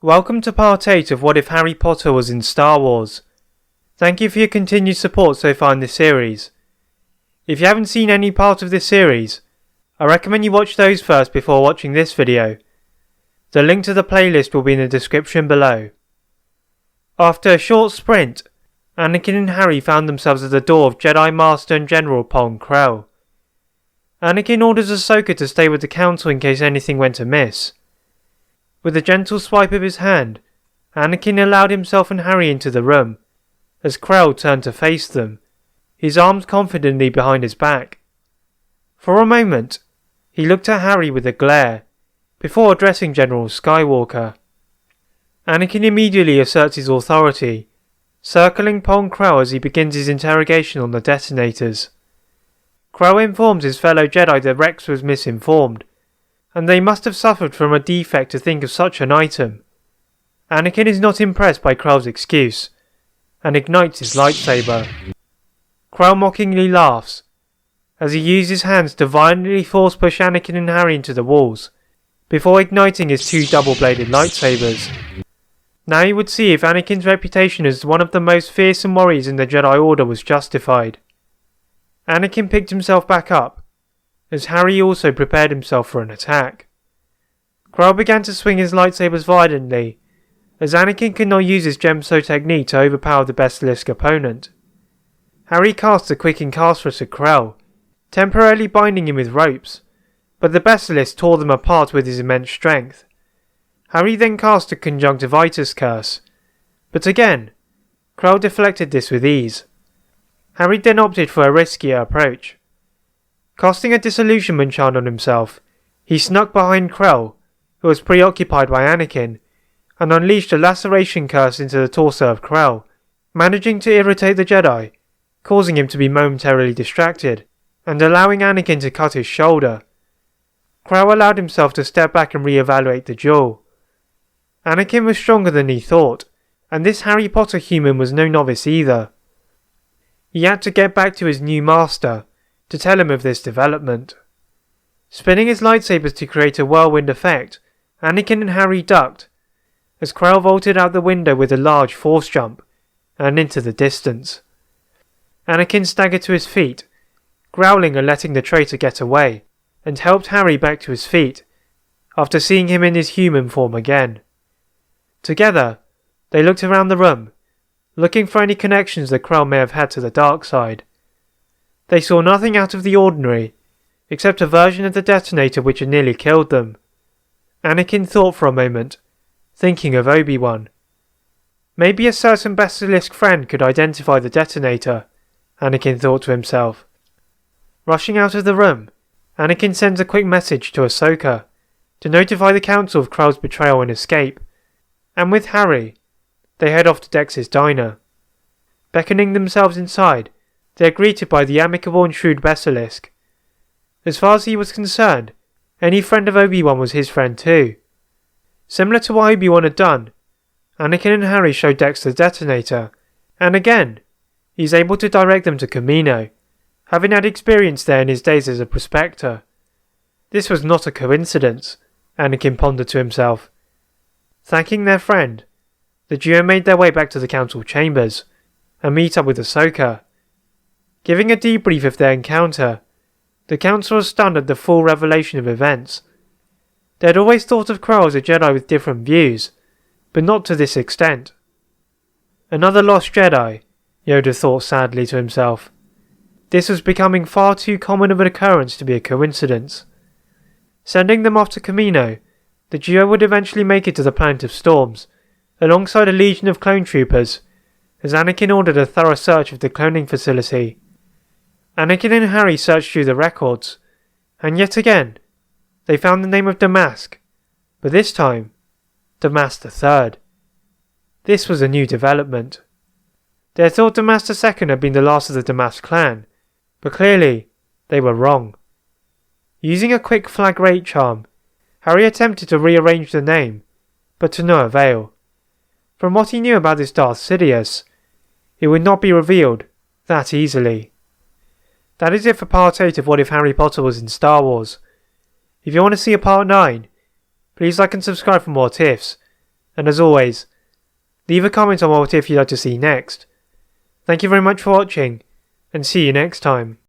Welcome to part 8 of What If Harry Potter Was in Star Wars. Thank you for your continued support so far in this series. If you haven't seen any part of this series, I recommend you watch those first before watching this video. The link to the playlist will be in the description below. After a short sprint, Anakin and Harry found themselves at the door of Jedi Master and General Pong Krell. Anakin orders Ahsoka to stay with the Council in case anything went amiss. With a gentle swipe of his hand, Anakin allowed himself and Harry into the room, as Krell turned to face them, his arms confidently behind his back. For a moment, he looked at Harry with a glare, before addressing General Skywalker. Anakin immediately asserts his authority, circling Pong Krell as he begins his interrogation on the detonators. Krell informs his fellow Jedi that Rex was misinformed, and they must have suffered from a defect to think of such an item. Anakin is not impressed by Krell's excuse, and ignites his lightsaber. Krell mockingly laughs, as he uses his hands to violently force push Anakin and Harry into the walls, before igniting his two double-bladed lightsabers. Now you would see if Anakin's reputation as one of the most fearsome warriors in the Jedi Order was justified. Anakin picked himself back up, as Harry also prepared himself for an attack. Krell began to swing his lightsabers violently, as Anakin could not use his gemstone technique to overpower the Besalisk opponent. Harry cast a quick incastress at Krell, temporarily binding him with ropes, but the Besalisk tore them apart with his immense strength. Harry then cast a conjunctivitis curse, but again, Krell deflected this with ease. Harry then opted for a riskier approach. Casting a disillusionment charm on himself, he snuck behind Krell, who was preoccupied by Anakin, and unleashed a laceration curse into the torso of Krell, managing to irritate the Jedi, causing him to be momentarily distracted, and allowing Anakin to cut his shoulder. Krell allowed himself to step back and re-evaluate the duel. Anakin was stronger than he thought, and this Harry Potter human was no novice either. He had to get back to his new master, to tell him of this development. Spinning his lightsabers to create a whirlwind effect, Anakin and Harry ducked, as Krell vaulted out the window with a large force jump, and into the distance. Anakin staggered to his feet, growling and letting the traitor get away, and helped Harry back to his feet, after seeing him in his human form again. Together, they looked around the room, looking for any connections that Krell may have had to the dark side. They saw nothing out of the ordinary, except a version of the detonator which had nearly killed them. Anakin thought for a moment, thinking of Obi-Wan. Maybe a certain Besalisk friend could identify the detonator, Anakin thought to himself. Rushing out of the room, Anakin sends a quick message to Ahsoka, to notify the Council of Krell's betrayal and escape, and with Harry, they head off to Dex's diner. Beckoning themselves inside, they are greeted by the amicable and shrewd Besalisk. As far as he was concerned, any friend of Obi-Wan was his friend too. Similar to what Obi-Wan had done, Anakin and Harry show Dex the detonator, and again, he is able to direct them to Kamino, having had experience there in his days as a prospector. This was not a coincidence, Anakin pondered to himself. Thanking their friend, the duo made their way back to the Council chambers, and meet up with Ahsoka. Giving a debrief of their encounter, the Council was stunned at the full revelation of events. They had always thought of Krell as a Jedi with different views, but not to this extent. Another lost Jedi, Yoda thought sadly to himself. This was becoming far too common of an occurrence to be a coincidence. Sending them off to Kamino, the duo would eventually make it to the Planet of Storms, alongside a legion of clone troopers, as Anakin ordered a thorough search of the cloning facility. Anakin and Harry searched through the records, and yet again, they found the name of Damask, but this time, Damask III. This was a new development. They had thought Damask II had been the last of the Damask clan, but clearly, they were wrong. Using a quick flag rate charm, Harry attempted to rearrange the name, but to no avail. From what he knew about this Darth Sidious, it would not be revealed that easily. That is it for part 8 of What If Harry Potter Was in Star Wars. If you want to see a part 9, please like and subscribe for more tips, And as always, leave a comment on what if you'd like to see next. Thank you very much for watching, and see you next time.